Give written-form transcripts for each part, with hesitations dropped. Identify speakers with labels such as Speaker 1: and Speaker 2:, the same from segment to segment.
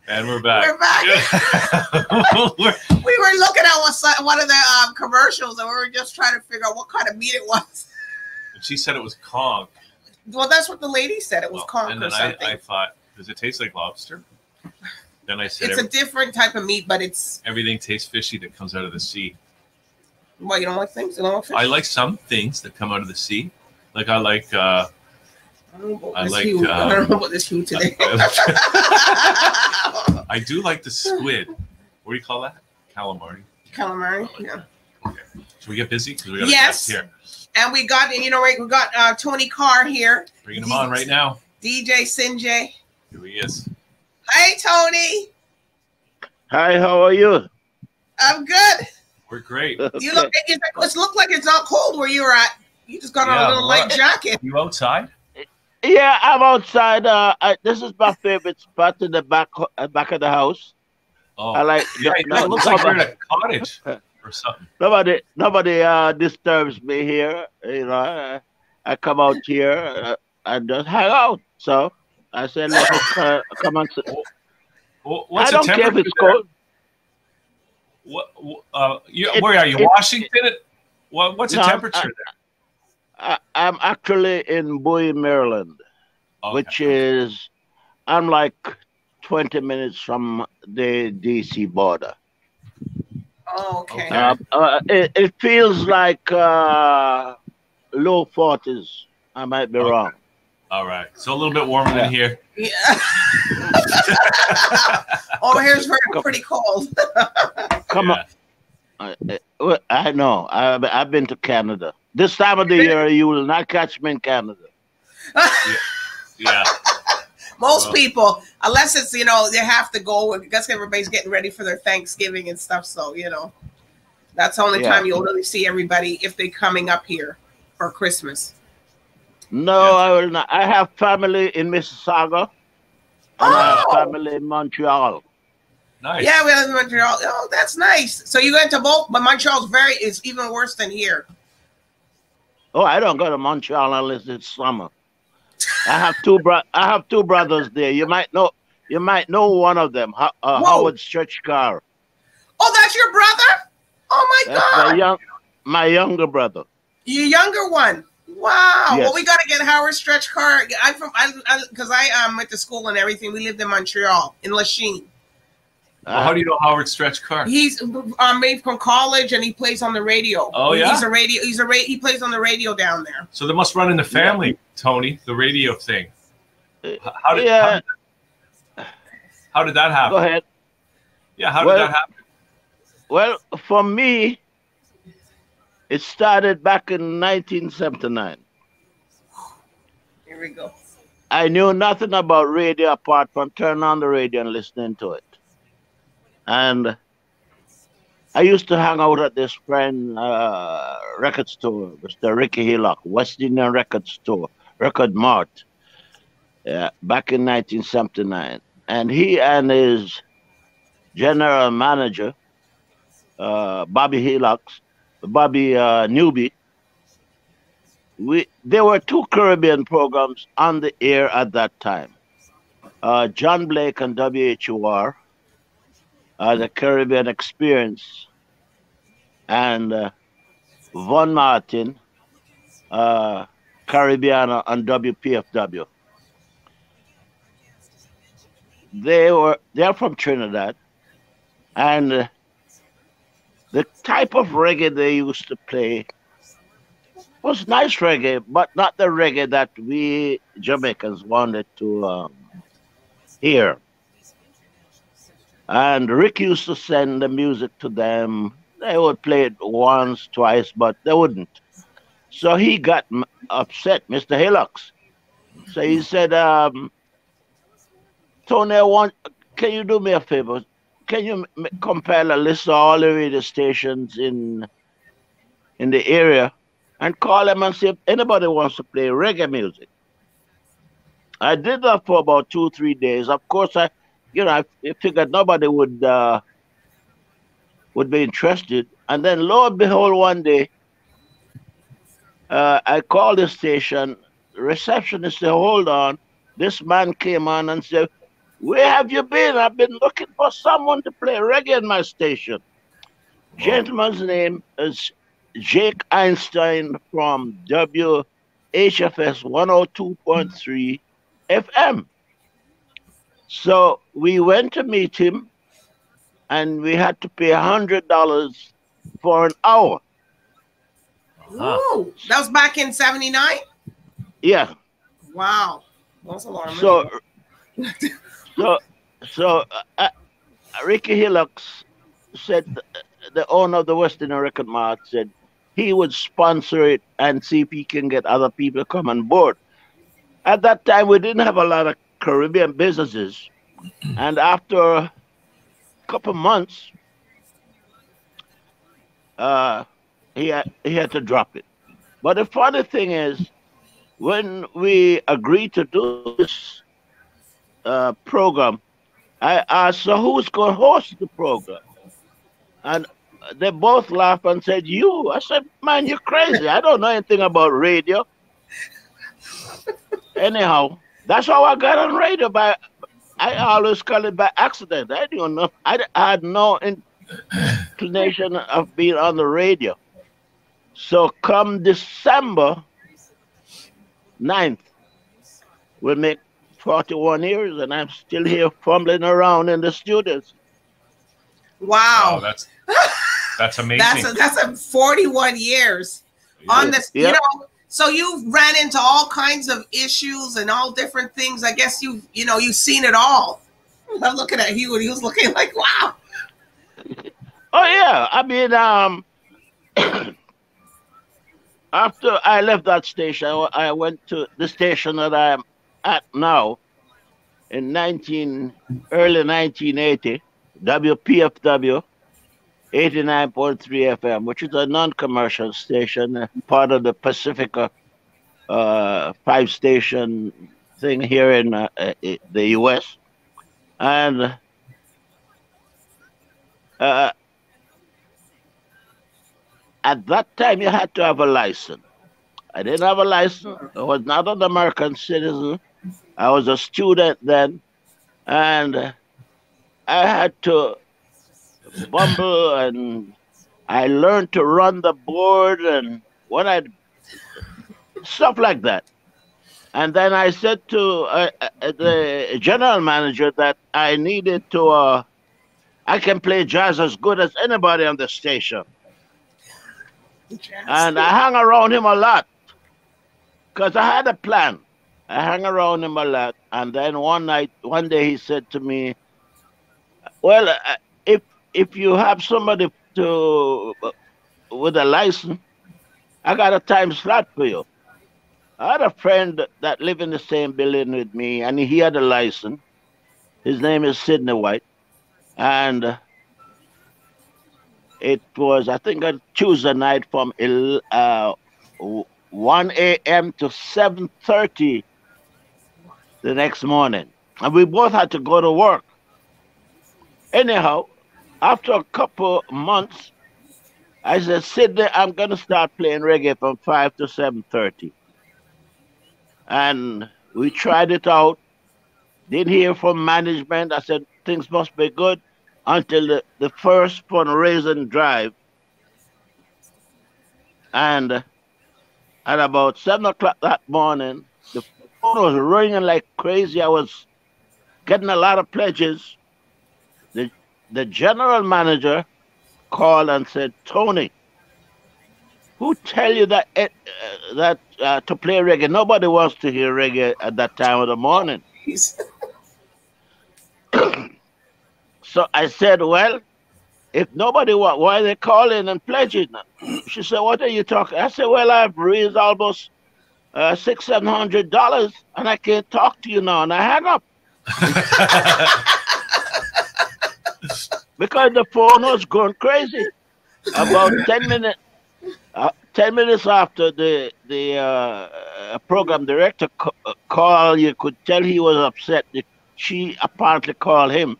Speaker 1: And we're back.
Speaker 2: We're back. We were looking at one of the commercials, and we were just trying to figure out what kind of meat it was.
Speaker 1: And she said it was conch.
Speaker 2: Well, that's what the lady said. It was conch
Speaker 1: and then
Speaker 2: or something.
Speaker 1: I thought, does it taste like lobster? Then I said,
Speaker 2: it's a different type of meat, but it's...
Speaker 1: Everything tastes fishy that comes out of the sea.
Speaker 2: Well, you don't like things? You don't like fish?
Speaker 1: I like some things that come out of the sea. Like I like...
Speaker 2: I don't know about this hue today.
Speaker 1: I do like the squid. What do you call that? Calamari.
Speaker 2: Calamari, yeah.
Speaker 1: Okay. Should we get busy? Because we got
Speaker 2: yes.
Speaker 1: here.
Speaker 2: And we got, we got Tony Carr here.
Speaker 1: Bringing him on right now.
Speaker 2: DJ Sinjay.
Speaker 1: Here he is.
Speaker 2: Hey, Tony.
Speaker 3: Hi, how are you?
Speaker 2: I'm good.
Speaker 1: We're great.
Speaker 2: You look like it's not cold where you're at. You just got on a little light jacket.
Speaker 1: You outside?
Speaker 3: Yeah, I'm outside. This is my favorite spot in the back of the house.
Speaker 1: Oh,
Speaker 3: I like.
Speaker 1: Yeah, it looks like you're in a cottage or something.
Speaker 3: Nobody disturbs me here. I come out here and just hang out. So I said, let's come on.
Speaker 1: What's
Speaker 3: I don't care if it's cold.
Speaker 1: Where are you? Washington? What's the temperature there?
Speaker 3: I'm actually in Bowie, Maryland, which is, I'm like 20 minutes from the D.C. border.
Speaker 2: Oh, okay.
Speaker 3: It feels like low 40s. I might be wrong.
Speaker 1: All right. So a little bit warmer than here.
Speaker 2: Yeah. Over here is pretty cold.
Speaker 3: Come on. I know. I've been to Canada. This time of the year, you will not catch me in Canada.
Speaker 1: Yeah.
Speaker 2: Most people, unless it's, they have to go. I guess everybody's getting ready for their Thanksgiving and stuff. So, that's the only time you'll really see everybody if they're coming up here for Christmas.
Speaker 3: No, I will not. I have family in Mississauga. And I have family in Montreal.
Speaker 1: Nice.
Speaker 2: Yeah, we live in Montreal. Oh, that's nice. So you went to both, but Montreal's is even worse than here.
Speaker 3: Oh, I don't go to Montreal unless it's summer. I have two brothers there. You might know one of them, Howard Stretch Carr.
Speaker 2: Oh, that's your brother? Oh my God!
Speaker 3: My younger brother.
Speaker 2: Your younger one. Wow.
Speaker 3: Yes.
Speaker 2: Well, we got to get Howard Stretch Carr. Because I went to school and everything. We lived in Montreal, in Lachine.
Speaker 1: Well, how do you know Howard Stretch Carr?
Speaker 2: He's made from college and he plays on the radio.
Speaker 1: Oh yeah,
Speaker 2: he plays on the radio down there.
Speaker 1: So they must run in the family, Tony. The radio thing. How did that happen?
Speaker 3: Go ahead.
Speaker 1: Yeah, how did that happen?
Speaker 3: Well, for me, it started back in 1979.
Speaker 2: Here we go.
Speaker 3: I knew nothing about radio apart from turning on the radio and listening to it. And I used to hang out at this friend record store, Mr. Ricky Hillock, West Indian Record Store, Record Mart, back in 1979. And he and his general manager, Bobby Newby, there were two Caribbean programs on the air at that time. John Blake and WHUR. The Caribbean Experience, and Von Martin, Caribbean and WPFW. They're from Trinidad, and the type of reggae they used to play was nice reggae, but not the reggae that we Jamaicans wanted to hear. And Rick used to send the music to them. They would play it once, twice, but they wouldn't. So he got upset, Mr. Hillocks. So he said, Tony, can you do me a favor? Can you compile a list of all the radio stations in the area and call them and see if anybody wants to play reggae music? I did that for about 2-3 days. Of course, I figured nobody would be interested. And then lo and behold, one day, I called the station. The receptionist said, hold on. This man came on and said, where have you been? I've been looking for someone to play reggae in my station.
Speaker 1: Wow.
Speaker 3: Gentleman's name is Jake Einstein from WHFS 102.3 FM. So we went to meet him, and we had to pay $100 for an hour.
Speaker 2: Ooh, that was back in '79.
Speaker 3: Yeah.
Speaker 2: Wow, that's a lot of money.
Speaker 3: So Ricky Hillocks said, the owner of the Western Record Mart said he would sponsor it and see if he can get other people to come on board. At that time, we didn't have a lot of Caribbean businesses, and after a couple months, he had to drop it. But the funny thing is, when we agreed to do this program, I asked, so who's going to host the program? And they both laughed and said, you. I said, man, you're crazy. I don't know anything about radio. Anyhow, that's how I got on radio. I always call it by accident. I didn't know. I had no inclination of being on the radio. So come December 9th, we'll make 41 years, and I'm still here fumbling around in the studios.
Speaker 2: Wow,
Speaker 1: that's amazing.
Speaker 2: That's a 41 years on this. Yeah. You know, so you've ran into all kinds of issues and all different things. I guess you've seen it all. I'm looking at Hugh, and he was looking like, wow.
Speaker 3: Oh yeah, I mean, after I left that station, I went to the station that I'm at now in early 1980, WPFW 89.3 FM, which is a non-commercial station, part of the Pacifica 5-station thing here in the U.S. And at that time, you had to have a license. I didn't have a license. I was not an American citizen. I was a student then, and I had to bumble, and I learned to run the board and stuff like that. And then I said to the general manager that I needed to, I can play jazz as good as anybody on the station. And I hung around him a lot because I had a plan. I hung around him a lot. And then one day he said to me, well, if you have somebody with a license, I got a time slot for you. I had a friend that lived in the same building with me, and he had a license. His name is Sidney White. And it was, I think, a Tuesday night from 1 a.m. to 7:30 the next morning. And we both had to go to work. Anyhow, after a couple months, I said, Sidney, I'm going to start playing reggae from 5 to 7:30. And we tried it out. Didn't hear from management. I said, things must be good. Until the first fundraising drive. And at about 7 o'clock that morning, the phone was ringing like crazy. I was getting a lot of pledges. The general manager called and said, Tony, who tell you that to play reggae? Nobody wants to hear reggae at that time of the morning. So I said, well, if nobody wants, why are they calling and pledging? She said, what are you talking? I said, well, I've raised almost $600-700 and I can't talk to you now. And I hung up. Because the phone was going crazy. About 10 minutes after the program director called, you could tell he was upset. She apparently called him.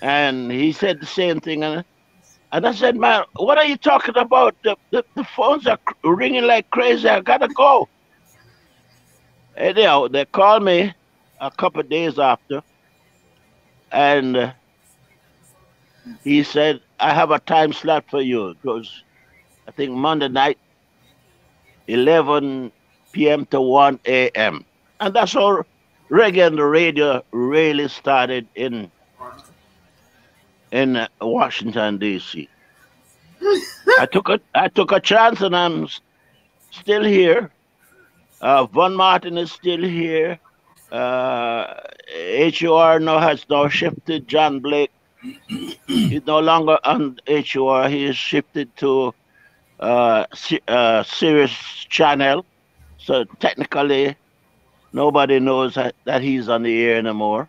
Speaker 3: And he said the same thing. And I said, man, what are you talking about? The phones are ringing like crazy. I got to go. Anyhow, they called me a couple of days after. and he said, "I have a time slot for you." It was, I think, Monday night, 11 p.m. to 1 a.m. And that's how reggae on the radio really started in Washington D.C. I took a chance, and I'm still here. Von Martin is still here. HUR now has now shifted. John Blake, he's no longer on HUR. He is shifted to Sirius Channel. So technically, nobody knows that he's on the air anymore.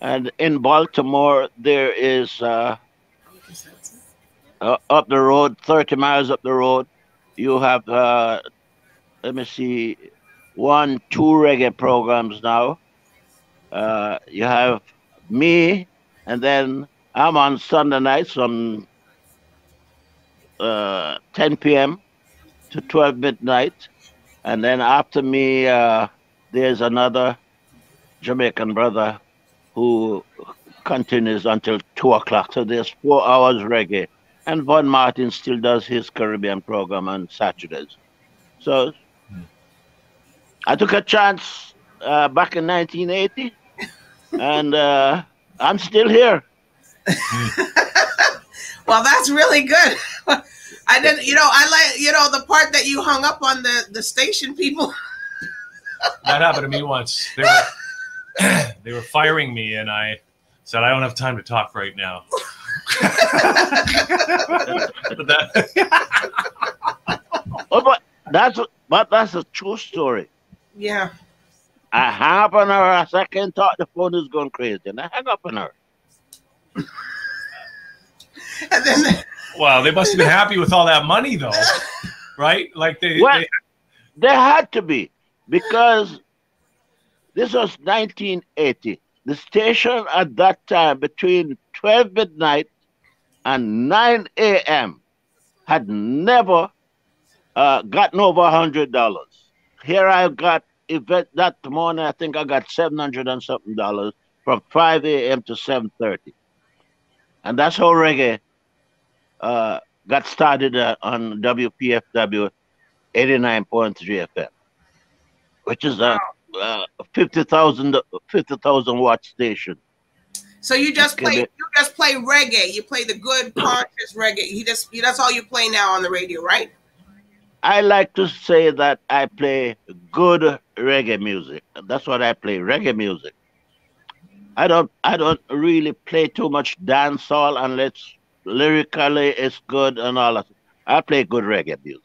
Speaker 3: And in Baltimore, there is up the road, 30 miles up the road, you have, let me see, 2 reggae programs now. You have me, and then I'm on Sunday nights from 10 p.m. to 12 midnight. And then after me, there's another Jamaican brother who continues until 2 o'clock. So there's 4 hours reggae. And Von Martin still does his Caribbean program on Saturdays. So I took a chance back in 1980, and I'm still here.
Speaker 2: Well, that's really good. I didn't, I like, the part that you hung up on the station people.
Speaker 1: That happened to me once. They were firing me, and I said, I don't have time to talk right now.
Speaker 3: But that's a true story.
Speaker 2: Yeah.
Speaker 3: I hang up on her. I said, I can't talk. The phone is going crazy. And I hang up on her.
Speaker 2: And then
Speaker 1: wow, they must have been happy with all that money, though, right? Like they
Speaker 3: had to be, because this was 1980. The station at that time, between 12 midnight and 9 a.m., had never gotten over $100. Here I got event that morning. I think I got $700 and something from 5 a.m. to 7:30, and that's how reggae got started on WPFW 89.3 FM, which is a 50,000 watt station.
Speaker 2: So you just play reggae. You play the good conscious reggae. That's all you play now on the radio, right?
Speaker 3: I like to say that I play good reggae music. That's what I play, reggae music. I don't really play too much dancehall unless lyrically it's good and all that. I play good reggae music.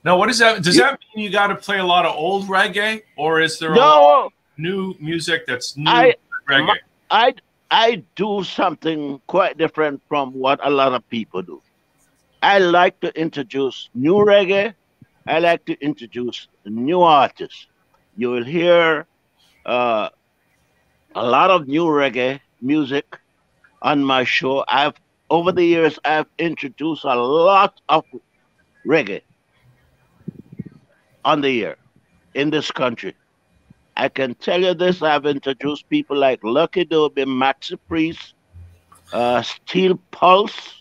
Speaker 1: Now, what is that? Does that mean you got to play a lot of old reggae, or is there a
Speaker 3: lot
Speaker 1: of new music that's new reggae?
Speaker 3: I do something quite different from what a lot of people do. I like to introduce new reggae. I like to introduce new artists. You will hear a lot of new reggae music on my show. Over the years, I've introduced a lot of reggae on the air in this country. I can tell you this: I've introduced people like Lucky Dube, Maxi Priest, Steel Pulse.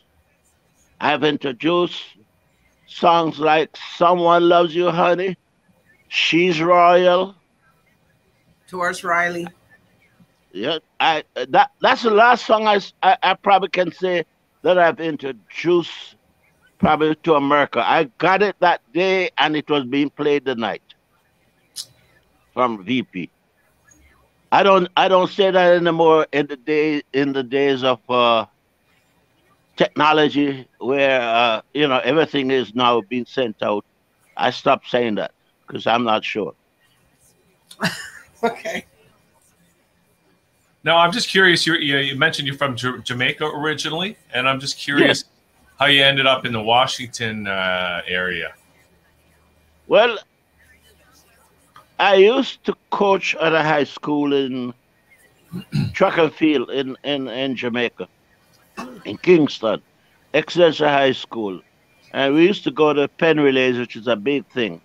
Speaker 3: I've introduced songs like "Someone Loves You, Honey," "She's Royal,"
Speaker 2: Taurus Riley.
Speaker 3: Yeah, that's the last song I probably can say that I've introduced probably to America. I got it that day, and it was being played the night from VP. I don't say that anymore in the days of technology where everything is now being sent out. I stopped saying that because I'm not sure.
Speaker 2: Okay.
Speaker 1: Now, I'm just curious. You mentioned you're from Jamaica originally, and I'm just curious how you ended up in the Washington area.
Speaker 3: Well, I used to coach at a high school in track and field in Jamaica, in Kingston, Excelsior High School. And we used to go to pen relays, which is a big thing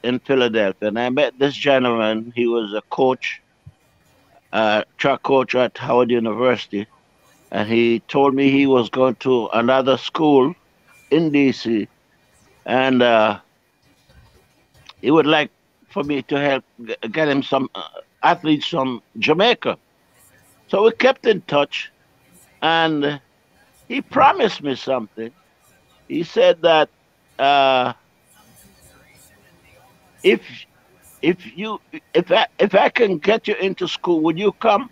Speaker 3: in Philadelphia. And I met this gentleman. He was a coach track coach at Howard University, and he told me he was going to another school in DC, and he would like for me to help get him some athletes from Jamaica. So we kept in touch, and he promised me something. He said that if if I can get you into school, would you come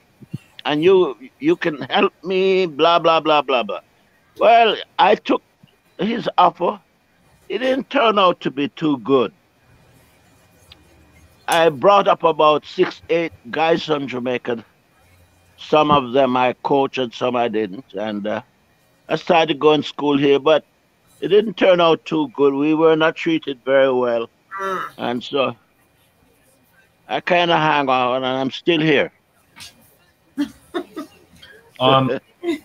Speaker 3: and you can help me? Blah blah blah blah blah. Well, I took his offer. It didn't turn out to be too good. I brought up about 6, 8 guys from Jamaica. Some of them I coached and some I didn't. And I started going to school here, but it didn't turn out too good. We were not treated very well. And so I kind of hang on, and I'm still here.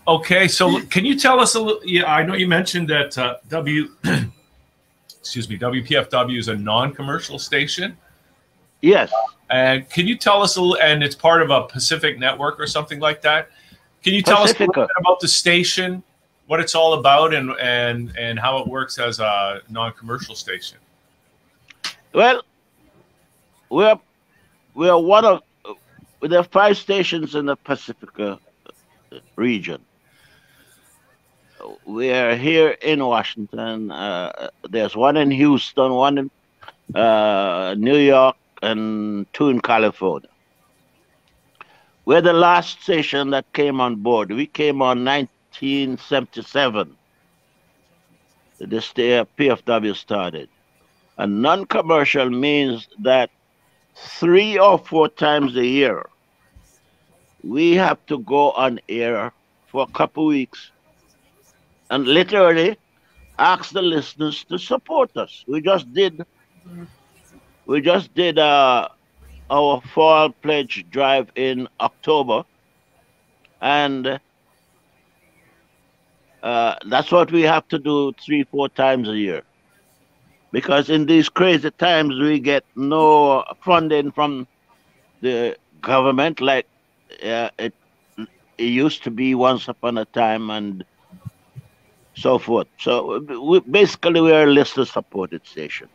Speaker 1: Okay, so can you tell us a little? Yeah, I know you mentioned that WPFW is a non-commercial station.
Speaker 3: Yes.
Speaker 1: And can you tell us a little? And it's part of a Pacific network or something like that. Can you tell us a little bit about the station, what it's all about, and how it works as a non-commercial station?
Speaker 3: Well, we're one of there are 5 stations in the Pacific region. We are here in Washington. There's one in Houston, one in New York, and 2 in California. We're the last station that came on board. We came on 1977. This day PFW started. And non-commercial means that 3 or 4 times a year, we have to go on air for a couple weeks and literally ask the listeners to support us. We just did our fall pledge drive in October, and that's what we have to do 3, 4 times a year. Because in these crazy times, we get no funding from the government like it used to be once upon a time, and so forth. So basically, we are a listener-supported station.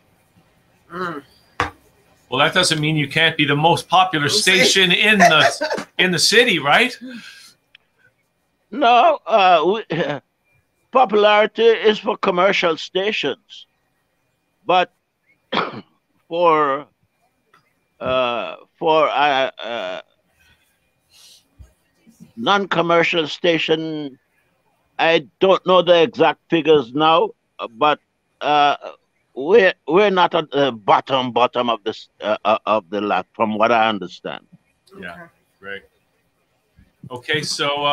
Speaker 1: Well, that doesn't mean you can't be the most popular station in the city, right?
Speaker 3: No, popularity is for commercial stations, but for non-commercial station, I don't know the exact figures now, but we're not at the bottom of this of the lap, from what I understand.
Speaker 1: Yeah, great. Okay, so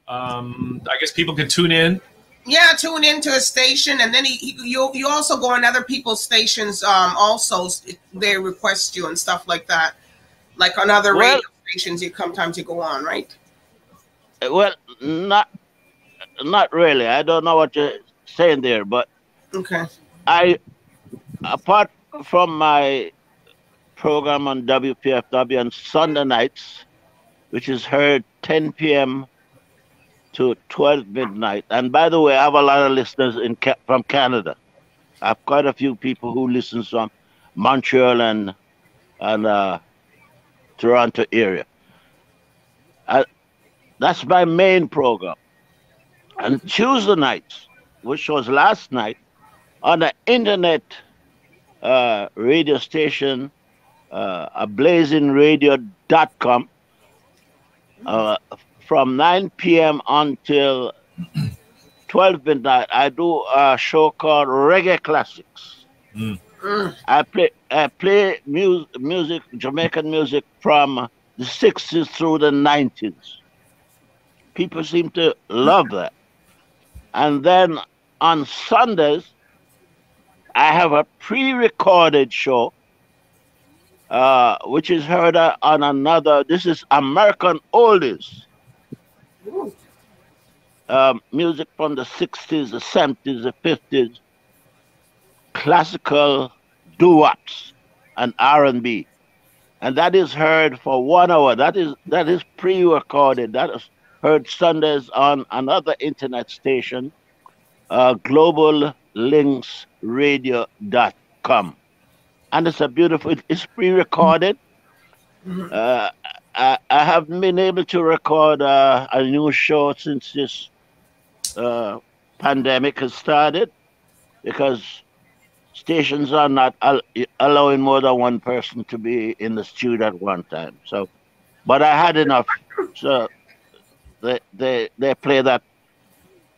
Speaker 1: I guess people can tune in.
Speaker 2: Yeah, tune into a station, and then you also go on other people's stations. Also, they request you and stuff like that, like on other radio stations. Sometimes you go on, right?
Speaker 3: Well, not really. I don't know what you're saying there, but
Speaker 2: okay.
Speaker 3: Apart from my program on WPFW on Sunday nights, which is heard 10 p.m. to 12 midnight. And by the way, I have a lot of listeners from Canada. I have quite a few people who listen from Montreal and Toronto area. That's my main program. And Tuesday nights, which was last night, on the internet radio station, ablazingradio.com, from 9 p.m. until 12 midnight, I do a show called Reggae Classics. I play music, Jamaican music from the 60s through the 90s. People seem to love that. And then on Sundays, I have a pre-recorded show, which is heard on another. This is American Oldies. Music from the 60s, the 70s, the 50s, classical doo-wops and R&B. and that is heard for 1 hour. That is pre-recorded. That is heard Sundays on another internet station, globallinksradio.com. And it's a beautiful, it's pre-recorded. I haven't been able to record a new show since this pandemic has started, because stations are not allowing more than one person to be in the studio at one time. So, but I had enough. So they play that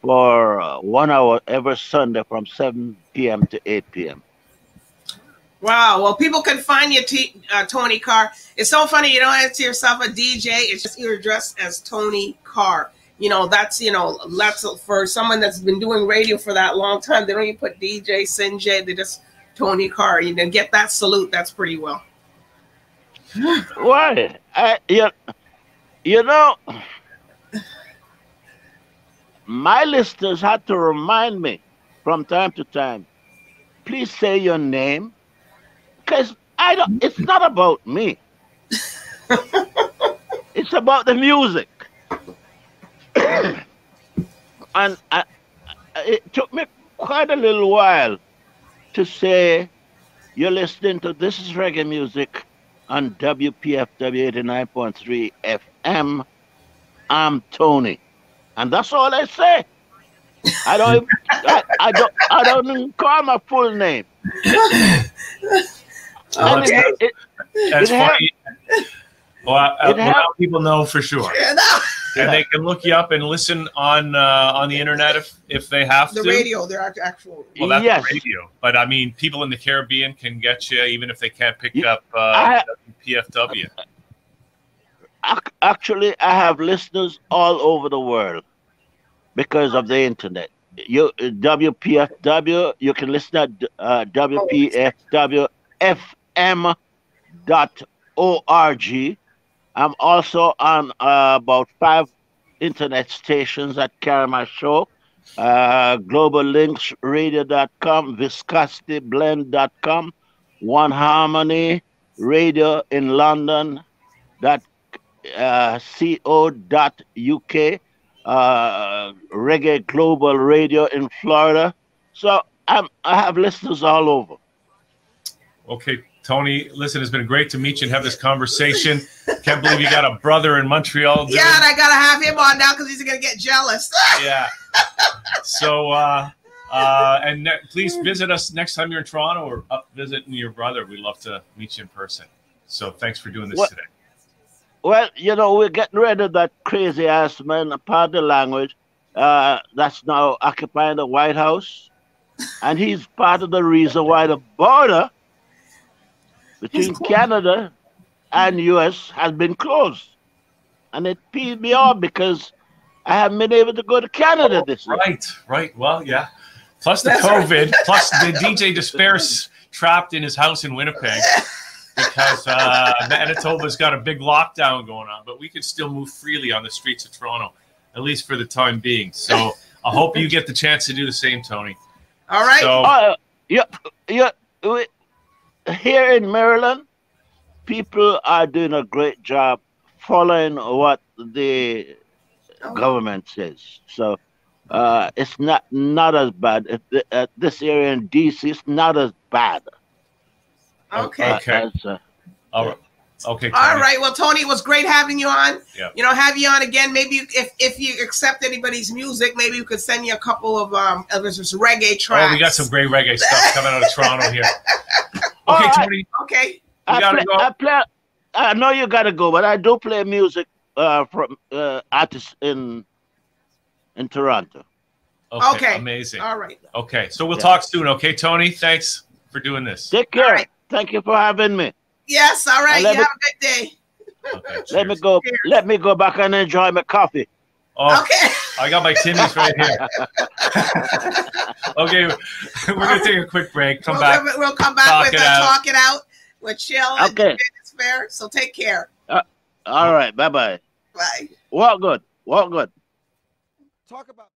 Speaker 3: for 1 hour every Sunday from 7 p.m. to 8 p.m.
Speaker 2: Wow. Well, people can find you, Tony Carr. It's so funny. You don't answer yourself a DJ. It's just you're addressed as Tony Carr. That's for someone that's been doing radio for that long time. They don't even put DJ, Sinjay. They just Tony Carr. Get that salute. That's pretty well.
Speaker 3: Why? My listeners had to remind me from time to time, please say your name, because it's not about me. It's about the music. And it took me quite a little while to say, you're listening to This is Reggae Music on WPFW 89.3 FM. I'm Tony. And that's all I say. I don't even call my full name.
Speaker 1: That's funny. Well, now people know for sure. And they can look you up and listen on the internet if they have to.
Speaker 2: The radio, their actual.
Speaker 1: Well, that's the radio. But I mean, people in the Caribbean can get you even if they can't pick up WPFW.
Speaker 3: Actually, I have listeners all over the world because of the internet. WPFW, you can listen at WPFWFM.org. I'm also on about 5 internet stations that carry my show. GlobalLinksRadio.com, ViscosityBlend.com, One Harmony Radio in London, .co.uk, Reggae Global Radio in Florida. So I have listeners all over.
Speaker 1: Okay, Tony, listen, it's been great to meet you and have this conversation. Can't believe you got a brother in Montreal.
Speaker 2: Yeah, and I got to have him on now because he's going to get jealous.
Speaker 1: Yeah. So, please visit us next time you're in Toronto or up visiting your brother. We'd love to meet you in person. So thanks for doing this today.
Speaker 3: Well, we're getting rid of that crazy ass man, part of the language, that's now occupying the White House. And he's part of the reason why the border between Canada and U.S. has been closed. And it peed me off because I haven't been able to go to Canada this year.
Speaker 1: Right. Well, yeah. Plus the COVID, plus the DJ Despair's trapped in his house in Winnipeg because Manitoba's got a big lockdown going on. But we can still move freely on the streets of Toronto, at least for the time being. So I hope you get the chance to do the same, Tony.
Speaker 2: All right.
Speaker 1: So,
Speaker 3: here in Maryland, people are doing a great job following what the government says. So it's not as bad. This area in D.C. is not as bad.
Speaker 2: Okay.
Speaker 1: All right. Okay. Tony.
Speaker 2: All right. Well, Tony, it was great having you on.
Speaker 1: Yeah.
Speaker 2: Have you on again. Maybe if you accept anybody's music, maybe we could send you a couple of reggae tracks.
Speaker 1: Oh, we got some great reggae stuff coming out of Toronto here. Okay, Tony.
Speaker 2: Okay.
Speaker 3: I know you gotta go, but I do play music from artists in Toronto.
Speaker 2: Okay.
Speaker 1: Amazing.
Speaker 2: All right.
Speaker 1: Okay. So we'll talk soon. Okay, Tony. Thanks for doing this.
Speaker 3: Take care.
Speaker 2: Right.
Speaker 3: Thank you for having me.
Speaker 2: Yes. All right. You have a good day.
Speaker 1: Okay,
Speaker 3: let me go. Cheers. Let me go back and enjoy my coffee.
Speaker 1: Oh,
Speaker 2: okay.
Speaker 1: I got my Timmy's right here. Okay, we're gonna take a quick break. We'll come back
Speaker 2: with Talk It Out with Chill and Fair. So take care.
Speaker 3: All right. Bye-bye.
Speaker 2: Bye.
Speaker 3: Walk good.
Speaker 4: Talk about.